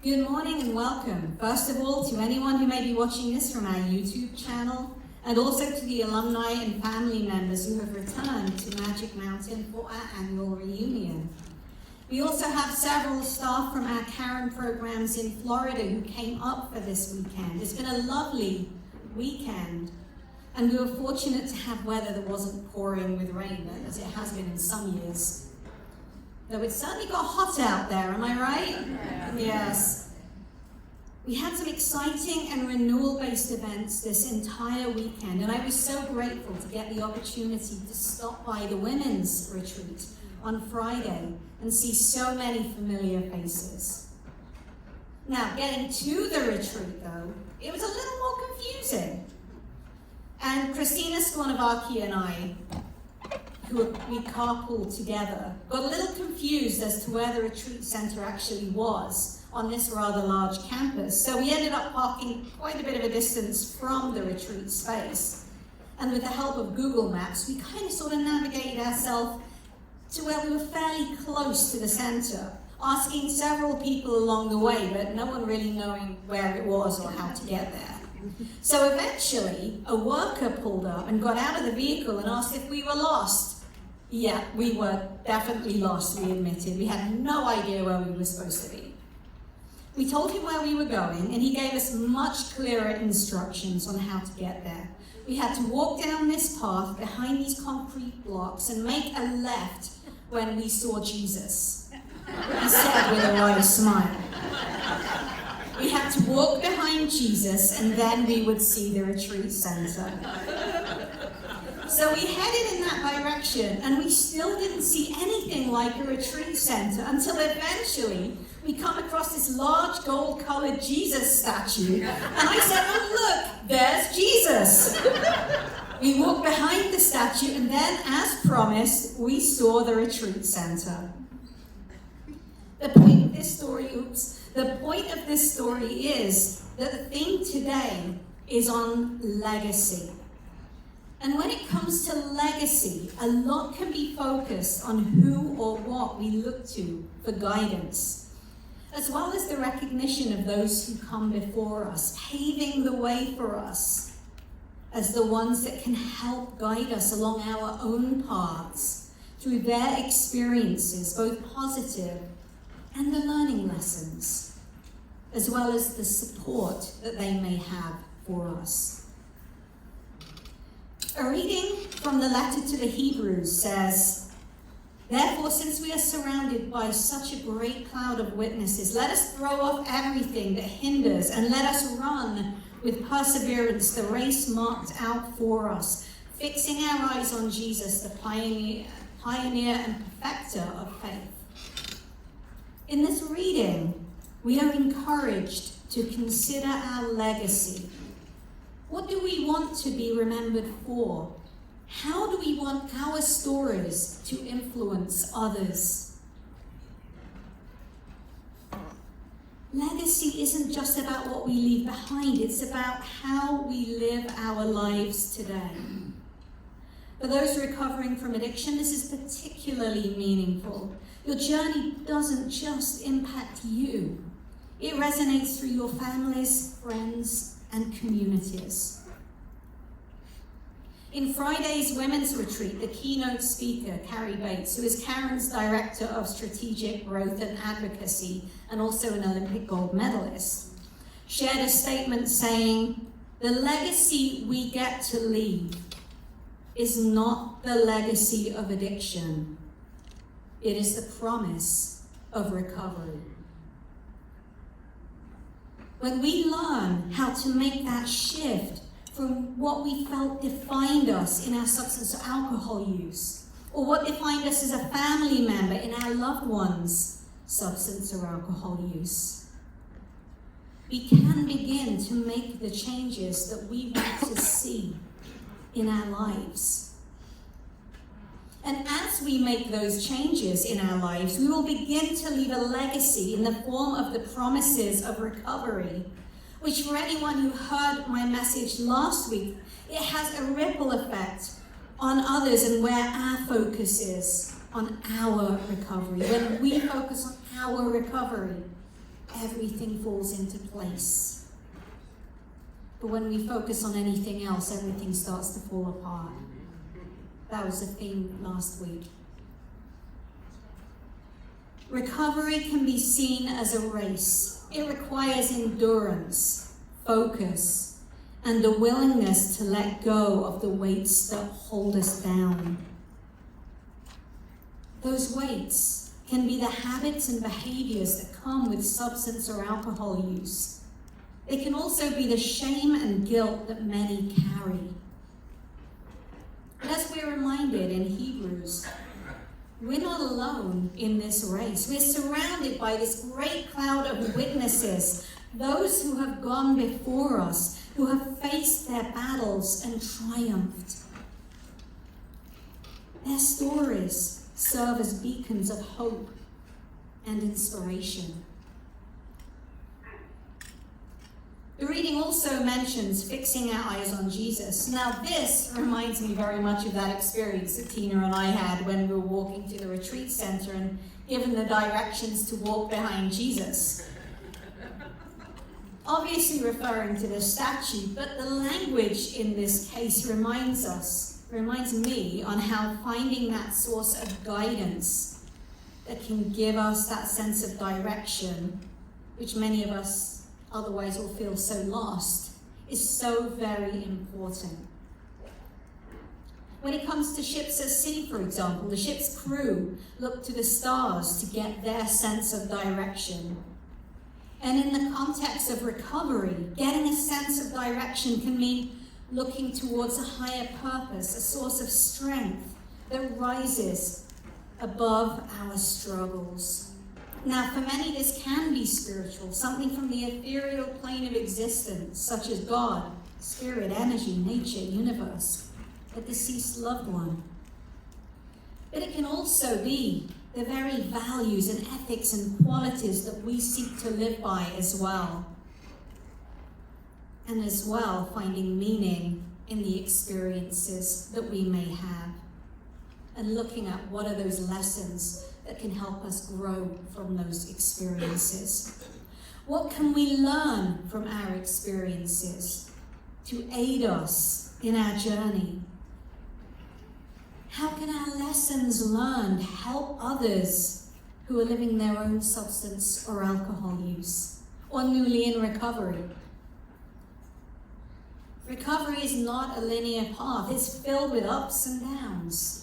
Good morning and welcome, first of all, to anyone who may be watching this from our YouTube channel, and also to the alumni and family members who have returned to Magic Mountain for our annual reunion. We also have several staff from our Caron programs in Florida who came up for this weekend. It's been a lovely weekend, and we were fortunate to have weather that wasn't pouring with rain, as it has been in some years. Though it certainly got hot out there, am I right? Yeah. Yes. We had some exciting and renewal-based events this entire weekend, and I was so grateful to get the opportunity to stop by the women's retreat on Friday and see so many familiar faces. Now, getting to the retreat, though, it was a little more confusing. And Christina Skornovaki and I, we carpooled together, got a little confused as to where the retreat center actually was on this rather large campus. So we ended up parking quite a bit of a distance from the retreat space. And with the help of Google Maps, we kind of sort of navigated ourselves to where we were fairly close to the center, asking several people along the way, but no one really knowing where it was or how to get there. So eventually, a worker pulled up and got out of the vehicle and asked if we were lost. Yeah, we were definitely lost, we admitted. We had no idea where we were supposed to be. We told him where we were going, and he gave us much clearer instructions on how to get there. We had to walk down this path behind these concrete blocks and make a left when we saw Jesus, he said with a wide smile. We had to walk behind Jesus, and then we would see the retreat center. So we headed in that direction, and we still didn't see anything like a retreat center until eventually we come across this large gold-colored Jesus statue, and I said, "Oh, look, there's Jesus." We walked behind the statue, and then, as promised, we saw the retreat center. The point of this story is that the theme today is on legacy. And when it comes to legacy, a lot can be focused on who or what we look to for guidance, as well as the recognition of those who come before us, paving the way for us as the ones that can help guide us along our own paths through their experiences, both positive and the learning lessons, as well as the support that they may have for us. A reading from the letter to the Hebrews says, "Therefore, since we are surrounded by such a great cloud of witnesses, let us throw off everything that hinders and let us run with perseverance the race marked out for us, fixing our eyes on Jesus, the pioneer and perfecter of faith." In this reading, we are encouraged to consider our legacy. What do we want to be remembered for? How do we want our stories to influence others? Legacy isn't just about what we leave behind, it's about how we live our lives today. For those recovering from addiction, this is particularly meaningful. Your journey doesn't just impact you. It resonates through your families, friends, and communities. In Friday's women's retreat, the keynote speaker, Carrie Bates, who is Caron's Director of Strategic Growth and Advocacy and also an Olympic gold medalist, shared a statement saying, "The legacy we get to leave is not the legacy of addiction. It is the promise of recovery." When we learn how to make that shift from what we felt defined us in our substance or alcohol use, or what defined us as a family member in our loved one's substance or alcohol use, we can begin to make the changes that we want to see in our lives. And as we make those changes in our lives, we will begin to leave a legacy in the form of the promises of recovery, which for anyone who heard my message last week, it has a ripple effect on others and where our focus is on our recovery. When we focus on our recovery, everything falls into place. But when we focus on anything else, everything starts to fall apart. That was the theme last week. Recovery can be seen as a race. It requires endurance, focus, and the willingness to let go of the weights that hold us down. Those weights can be the habits and behaviors that come with substance or alcohol use. They can also be the shame and guilt that many carry. But as we're reminded in Hebrews, we're not alone in this race. We're surrounded by this great cloud of witnesses, those who have gone before us, who have faced their battles and triumphed. Their stories serve as beacons of hope and inspiration. The reading also mentions fixing our eyes on Jesus. Now this reminds me very much of that experience that Tina and I had when we were walking to the retreat center and given the directions to walk behind Jesus. Obviously referring to the statue, but the language in this case reminds me on how finding that source of guidance that can give us that sense of direction, which many of us otherwise will feel so lost, is so very important. When it comes to ships at sea, for example, the ship's crew look to the stars to get their sense of direction. And in the context of recovery, getting a sense of direction can mean looking towards a higher purpose, a source of strength that rises above our struggles. Now, for many, this can be spiritual, something from the ethereal plane of existence, such as God, spirit, energy, nature, universe, a deceased loved one. But it can also be the very values and ethics and qualities that we seek to live by as well. And as well, finding meaning in the experiences that we may have. And looking at what are those lessons that can help us grow from those experiences. What can we learn from our experiences to aid us in our journey? How can our lessons learned help others who are living their own substance or alcohol use, or newly in recovery? Recovery is not a linear path. It's filled with ups and downs.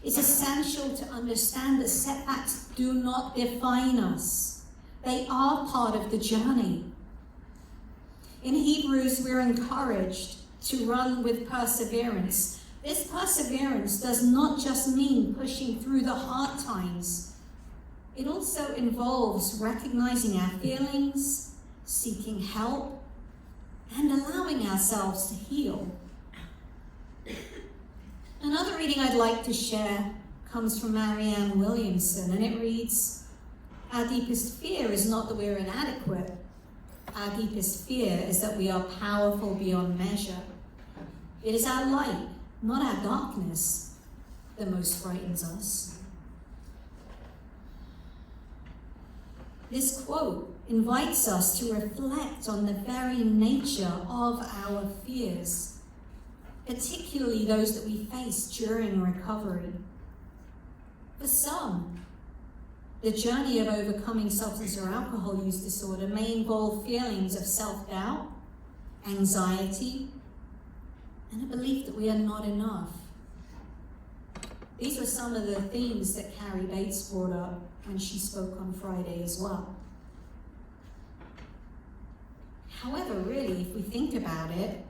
It's essential to understand that setbacks do not define us. They are part of the journey. In Hebrews, we're encouraged to run with perseverance. This perseverance does not just mean pushing through the hard times. It also involves recognizing our feelings, seeking help, and allowing ourselves to heal. Another reading I'd like to share comes from Marianne Williamson, and it reads, "Our deepest fear is not that we're inadequate. Our deepest fear is that we are powerful beyond measure. It is our light, not our darkness, that most frightens us." This quote invites us to reflect on the very nature of our fears, particularly those that we face during recovery. For some, the journey of overcoming substance or alcohol use disorder may involve feelings of self-doubt, anxiety, and a belief that we are not enough. These were some of the themes that Carrie Bates brought up when she spoke on Friday as well. However, really, if we think about it,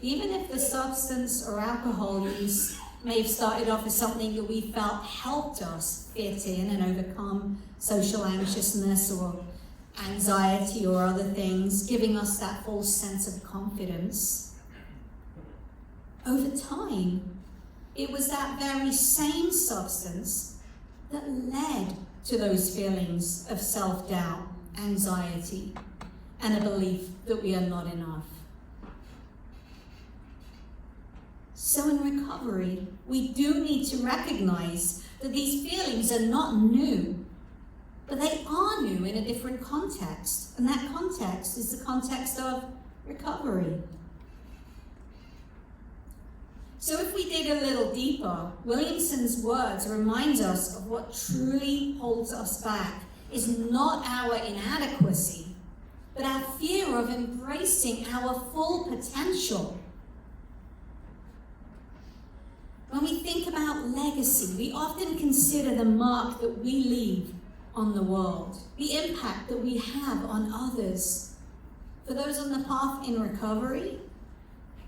even if the substance or alcohol use may have started off as something that we felt helped us fit in and overcome social anxiousness or anxiety or other things, giving us that false sense of confidence, over time, it was that very same substance that led to those feelings of self-doubt, anxiety, and a belief that we are not enough. So in recovery, we do need to recognize that these feelings are not new, But they are new in a different context, and that context is the context of recovery. So if we dig a little deeper, Williamson's words remind us of what truly holds us back is not our inadequacy, but our fear of embracing our full potential. When we think about legacy, we often consider the mark that we leave on the world, the impact that we have on others. For those on the path in recovery,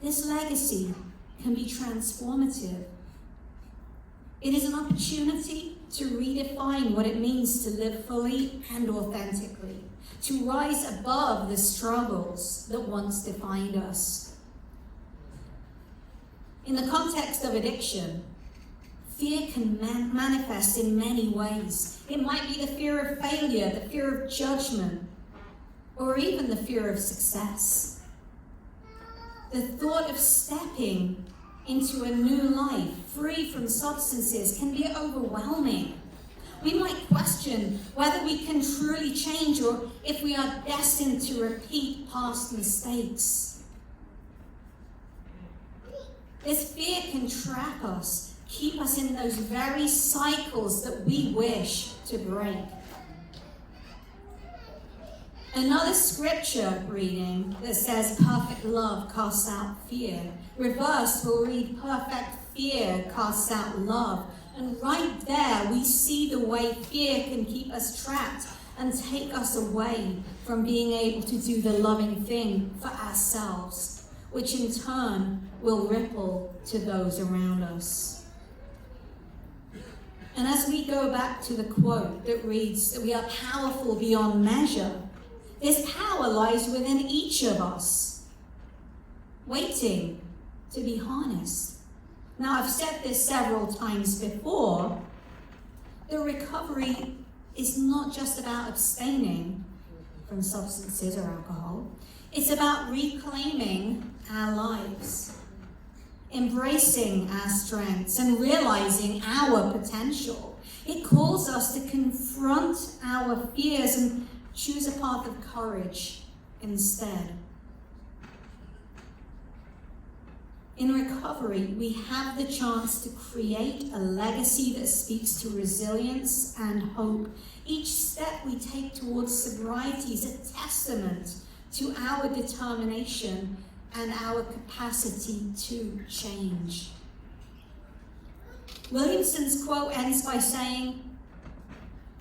this legacy can be transformative. It is an opportunity to redefine what it means to live fully and authentically, to rise above the struggles that once defined us. In the context of addiction, fear can manifest in many ways. It might be the fear of failure, the fear of judgment, or even the fear of success. The thought of stepping into a new life, free from substances, can be overwhelming. We might question whether we can truly change or if we are destined to repeat past mistakes. This fear can trap us, keep us in those very cycles that we wish to break. Another scripture reading that says perfect love casts out fear. Reversed will read perfect fear casts out love. And right there we see the way fear can keep us trapped and take us away from being able to do the loving thing for ourselves, which in turn will ripple to those around us. And as we go back to the quote that reads that we are powerful beyond measure, this power lies within each of us, waiting to be harnessed. Now, I've said this several times before, the recovery is not just about abstaining from substances or alcohol. It's about reclaiming our lives, embracing our strengths, and realizing our potential. It calls us to confront our fears and choose a path of courage instead. In recovery, we have the chance to create a legacy that speaks to resilience and hope. Each step we take towards sobriety is a testament to our determination and our capacity to change. Williamson's quote ends by saying,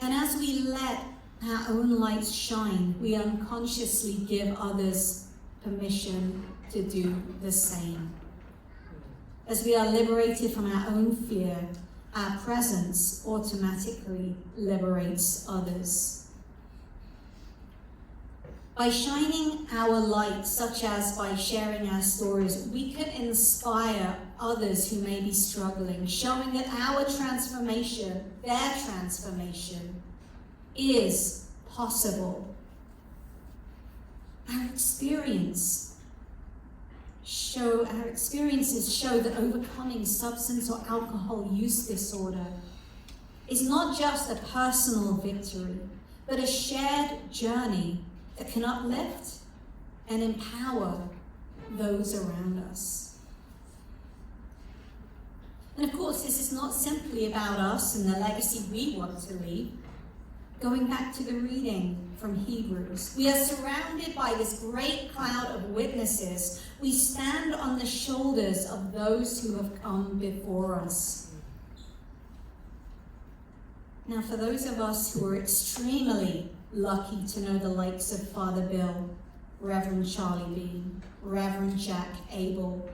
"And as we let our own lights shine, we unconsciously give others permission to do the same." As we are liberated from our own fear, our presence automatically liberates others. By shining our light, such as by sharing our stories, we can inspire others who may be struggling, showing that our transformation, their transformation, is possible. Our experiences show that overcoming substance or alcohol use disorder is not just a personal victory, but a shared journey that can uplift and empower those around us. And of course, this is not simply about us and the legacy we want to leave. Going back to the reading from Hebrews, we are surrounded by this great cloud of witnesses. We stand on the shoulders of those who have come before us. Now, for those of us who are extremely lucky to know the likes of Father Bill, Reverend Charlie Bean, Reverend Jack Abel,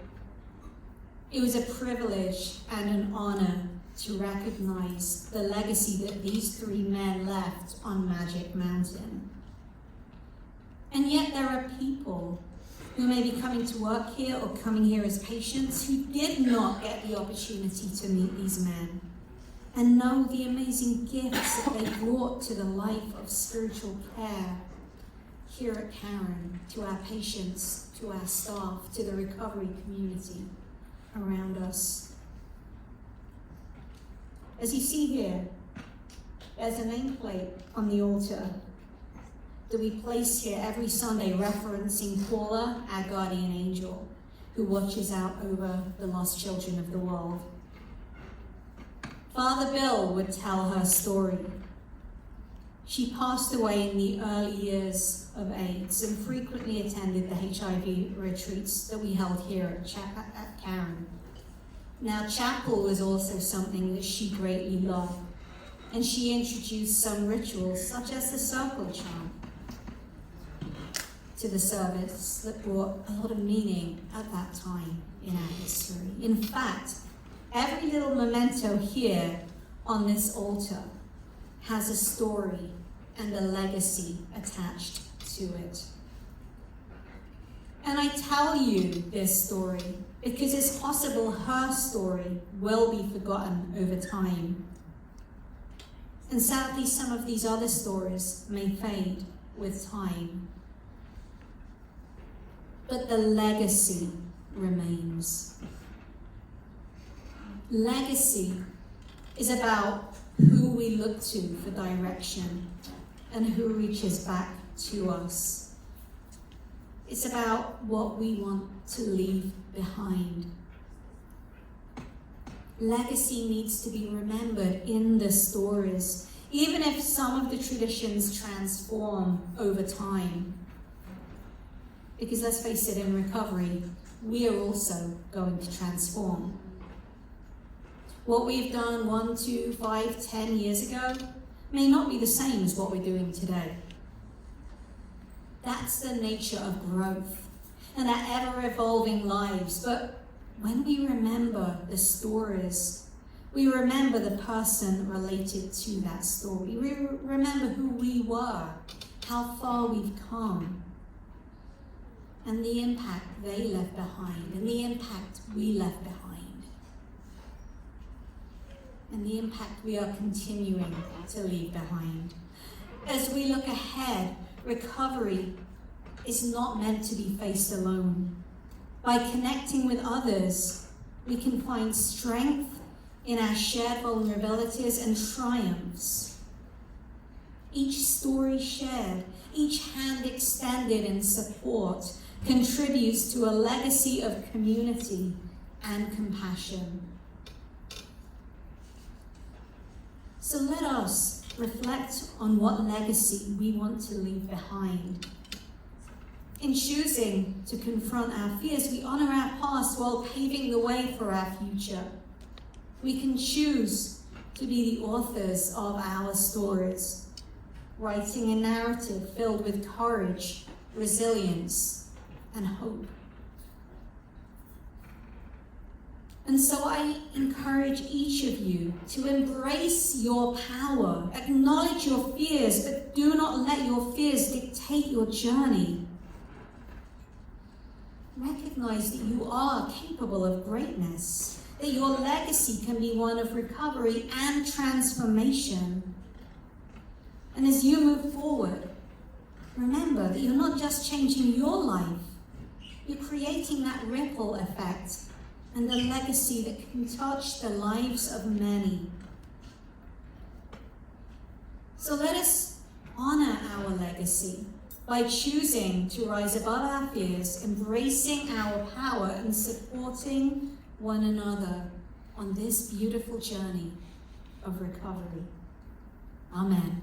it was a privilege and an honor to recognize the legacy that these three men left on Magic Mountain. And yet there are people who may be coming to work here or coming here as patients who did not get the opportunity to meet these men and know the amazing gifts that they brought to the life of spiritual care here at Caron, to our patients, to our staff, to the recovery community around us. As you see here, There's a nameplate on the altar that we place here every Sunday referencing Paula, our guardian angel, who watches out over the lost children of the world. Father Bill would tell her story. She passed away in the early years of AIDS and frequently attended the HIV retreats that we held here at Caron. Now, chapel was also something that she greatly loved, and she introduced some rituals, such as the circle chant, to the service that brought a lot of meaning at that time in our history. In fact, every little memento here on this altar has a story and a legacy attached to it. And I tell you this story because it's possible her story will be forgotten over time. And sadly, some of these other stories may fade with time. But the legacy remains. Legacy is about who we look to for direction and who reaches back to us. It's about what we want to leave behind. Legacy needs to be remembered in the stories, even if some of the traditions transform over time. Because let's face it, in recovery, we are also going to transform. What we've done 1, 2, 5, 10 years ago may not be the same as what we're doing today. That's the nature of growth and our ever-evolving lives. But when we remember the stories, we remember the person related to that story. We remember who we were, how far we've come, and the impact they left behind, and the impact we left behind, and the impact we are continuing to leave behind. As we look ahead, recovery is not meant to be faced alone. By connecting with others, we can find strength in our shared vulnerabilities and triumphs. Each story shared, each hand extended in support, contributes to a legacy of community and compassion. So let us reflect on what legacy we want to leave behind. In choosing to confront our fears, we honor our past while paving the way for our future. We can choose to be the authors of our stories, writing a narrative filled with courage, resilience, and hope. And so I encourage each of you to embrace your power, acknowledge your fears, but do not let your fears dictate your journey. Recognize that you are capable of greatness, that your legacy can be one of recovery and transformation. And as you move forward, remember that you're not just changing your life, you're creating that ripple effect and the legacy that can touch the lives of many. So let us honor our legacy by choosing to rise above our fears, embracing our power, and supporting one another on this beautiful journey of recovery. Amen.